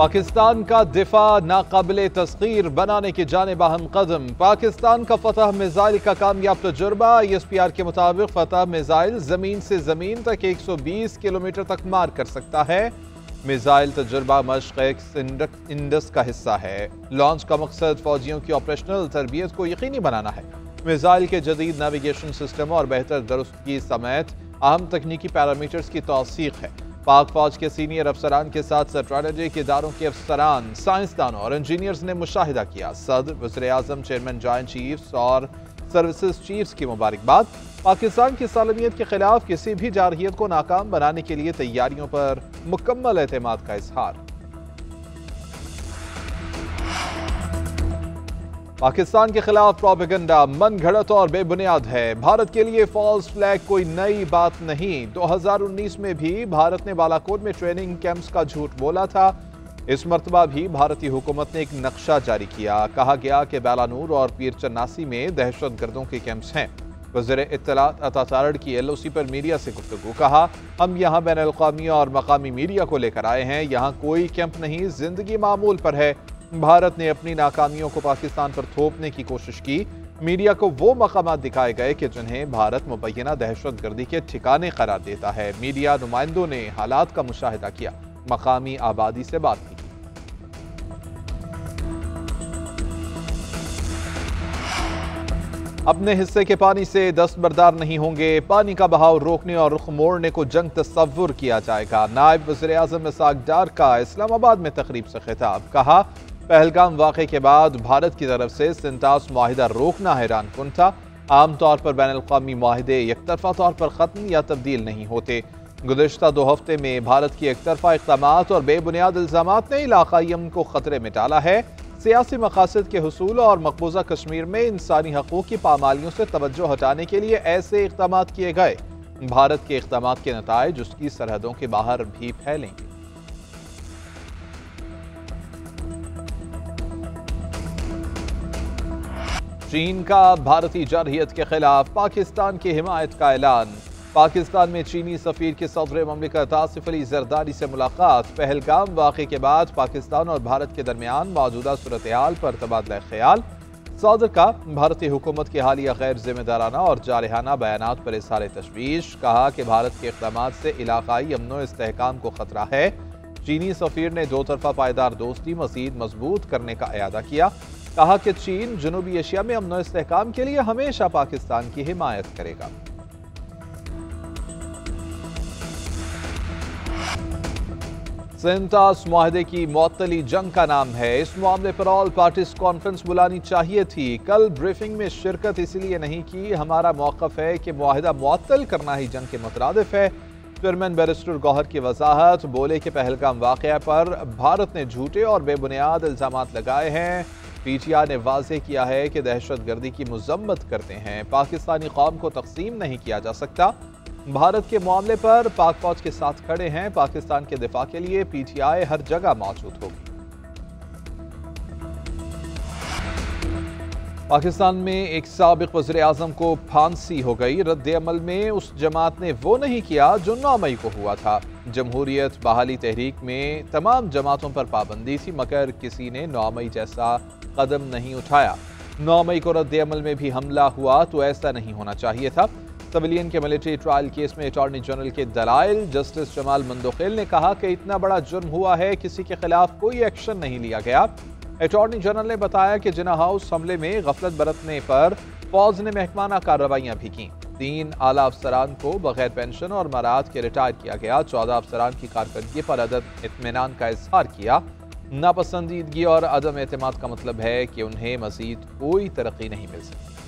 पाकिस्तान का दिफा नाकाबिले तस्खीर बनाने की जानिब अहम कदम। पाकिस्तान का फतह मिसाइल का कामयाब तजुर्बा। ISPR के मुताबिक फतह मिसाइल जमीन से जमीन तक 120 किलोमीटर तक मार कर सकता है। मिसाइल तजुर्बा मश्क इंडस का हिस्सा है। लॉन्च का मकसद फौजियों की ऑपरेशनल तरबियत को यकीनी बनाना है। मिसाइल के जदीद नेविगेशन सिस्टम और बेहतर दुरुस्तगी समेत अहम तकनीकी पैरामीटर्स की तौसीक है। पाक फौज के सीनियर अफसरान के साथ स्ट्रेटेजिक इदारों के अफसरान, साइंसदानों और इंजीनियर्स ने मुशाहिदा किया। सदर, वज़ीर-ए-आज़म, चेयरमैन जॉइंट चीफ्स और सर्विसेज चीफ्स की मुबारकबाद। पाकिस्तान की सालमियत के खिलाफ किसी भी जारहियत को नाकाम बनाने के लिए तैयारियों पर मुकम्मल एतमाद का इजहार। पाकिस्तान के खिलाफ प्रोपेगेंडा मन घड़त और बेबुनियाद है। भारत के लिए फॉल्स फ्लैग कोई नई बात नहीं। 2019 में भी भारत ने बालाकोट में ट्रेनिंग कैंप्स का झूठ बोला था। इस मरतबा भी भारतीय हुकूमत ने एक नक्शा जारी किया। कहा गया कि बेलानूर और पीर चन्नासी में दहशत गर्दों के कैंप्स हैं। वज़ीर इत्तलात अता तारड़ की LOC पर मीडिया से गुफ्तगू। कहा, हम यहाँ बैन अल-अक़वामी और मकामी मीडिया को लेकर आए हैं। यहाँ कोई कैंप नहीं, जिंदगी मामूल पर है। भारत ने अपनी नाकामियों को पाकिस्तान पर थोपने की कोशिश की। मीडिया को वो मकामात दिखाए गए कि जिन्हें भारत मुबैना दहशत गर्दी के ठिकाने करार देता है। मीडिया नुमाइंदों ने हालात का मुशाहिदा किया, मकामी आबादी से बात की। अपने हिस्से के पानी से दस्तबरदार नहीं होंगे। पानी का बहाव रोकने और रुख मोड़ने को जंग तस्वुर किया जाएगा। नायब वज़ीर-ए-आज़म इसाक डार का इस्लामाबाद में तकरीब से खिताब। कहा, पहलगाम वाक़े के बाद भारत की तरफ से सिंटास मुआहिदा रोकना हैरान कुन था। आमतौर पर बैन अल-अक़वामी मुआहिदे एक तरफा तौर पर ख़त्म या तब्दील नहीं होते। गुज़िश्ता 2 हफ्ते में भारत की एक तरफा इक़दामात और बेबुनियाद इल्ज़ामात ने इलाक़ाई अमन को ख़तरे में डाला है। सियासी मकासद के हुसूल और मकबूजा कश्मीर में इंसानी हकूक़ की पामालियों से तवज्जो हटाने के लिए ऐसे इक़दामात किए गए। भारत के इक़दामात के नताइज उसकी सरहदों के बाहर भी फैलेंगे। चीन का भारतीय जारहियत के खिलाफ पाकिस्तान की हिमायत का ऐलान। पाकिस्तान में चीनी सफीर के सदर ममलिकत आसिफ अली जरदारी से मुलाकात। पहलगाम वाक़े के बाद पाकिस्तान और भारत के दरमियान मौजूदा सूरत हाल पर तबादला ख्याल। सदर का भारतीय हुकूमत के हालिया गैर जिम्मेदाराना और जारहाना बयानात पर इज़हार तशवीश। कहा कि भारत के इक़दामात से इलाक़ाई अमन इस्तेहकाम को खतरा है। चीनी सफीर ने 2 तरफा पायदार दोस्ती मज़ीद मजबूत करने का इरादा किया। कहा कि चीन जनूबी एशिया में अमन इस्तेहकाम के लिए हमेशा पाकिस्तान की हिमायत करेगा। सिंटास मुआहदे की मुअत्तली जंग का नाम है। इस मामले पर ऑल पार्टीज कॉन्फ्रेंस बुलानी चाहिए थी। कल ब्रीफिंग में शिरकत इसलिए नहीं की। हमारा मौक़िफ़ है कि मुआहदा मुअत्तल करना ही जंग के मुतरादिफ है। चेयरमैन बैरिस्टर गौहर की वजाहत। बोले कि पहलगाम वाक़या पर भारत ने झूठे और बेबुनियाद इल्ज़ामात लगाए हैं। PTI ने वाज़ेह किया है कि दहशत गर्दी की मज़म्मत करते हैं। पाकिस्तानी कौम को तक़सीम नहीं किया जा सकता। भारत के मामले पर पाक फौज के साथ खड़े हैं। पाकिस्तान के दिफा के लिए PTI हर जगह मौजूद होगी। पाकिस्तान में एक साबिक़ वज़ीर-ए-आज़म को फांसी हो गई। रद्द-ए-अमल में उस जमात ने वो नहीं किया जो 9 मई को हुआ था। जमहूरियत बहाली तहरीक में तमाम जमातों पर पाबंदी थी, मगर किसी ने 9 मई जैसा कदम नहीं उठाया। 9 मई को रद्द-ए-अमल में भी हमला हुआ तो ऐसा नहीं होना चाहिए था। सिविलियन के मिलिट्री ट्रायल केस में अटॉर्नी जनरल के दलाइल। जस्टिस जमाल मंदोखेल ने कहा कि इतना बड़ा जुर्म हुआ है, किसी के खिलाफ कोई एक्शन नहीं लिया गया। अटॉर्नी जनरल ने बताया कि जिना हाउस हमले में गफलत बरतने पर फौज ने महकमाना कार्रवाइयां भी की। 3 आला अफसरान को बगैर पेंशन और मराद के रिटायर किया गया। 14 अफसरान की कारकर्दगी पर अदम इत्मीनान का इजहार किया। नापसंदीदगी और अदम एतमाद का मतलब है कि उन्हें मजीद कोई तरक्की नहीं मिल सकती।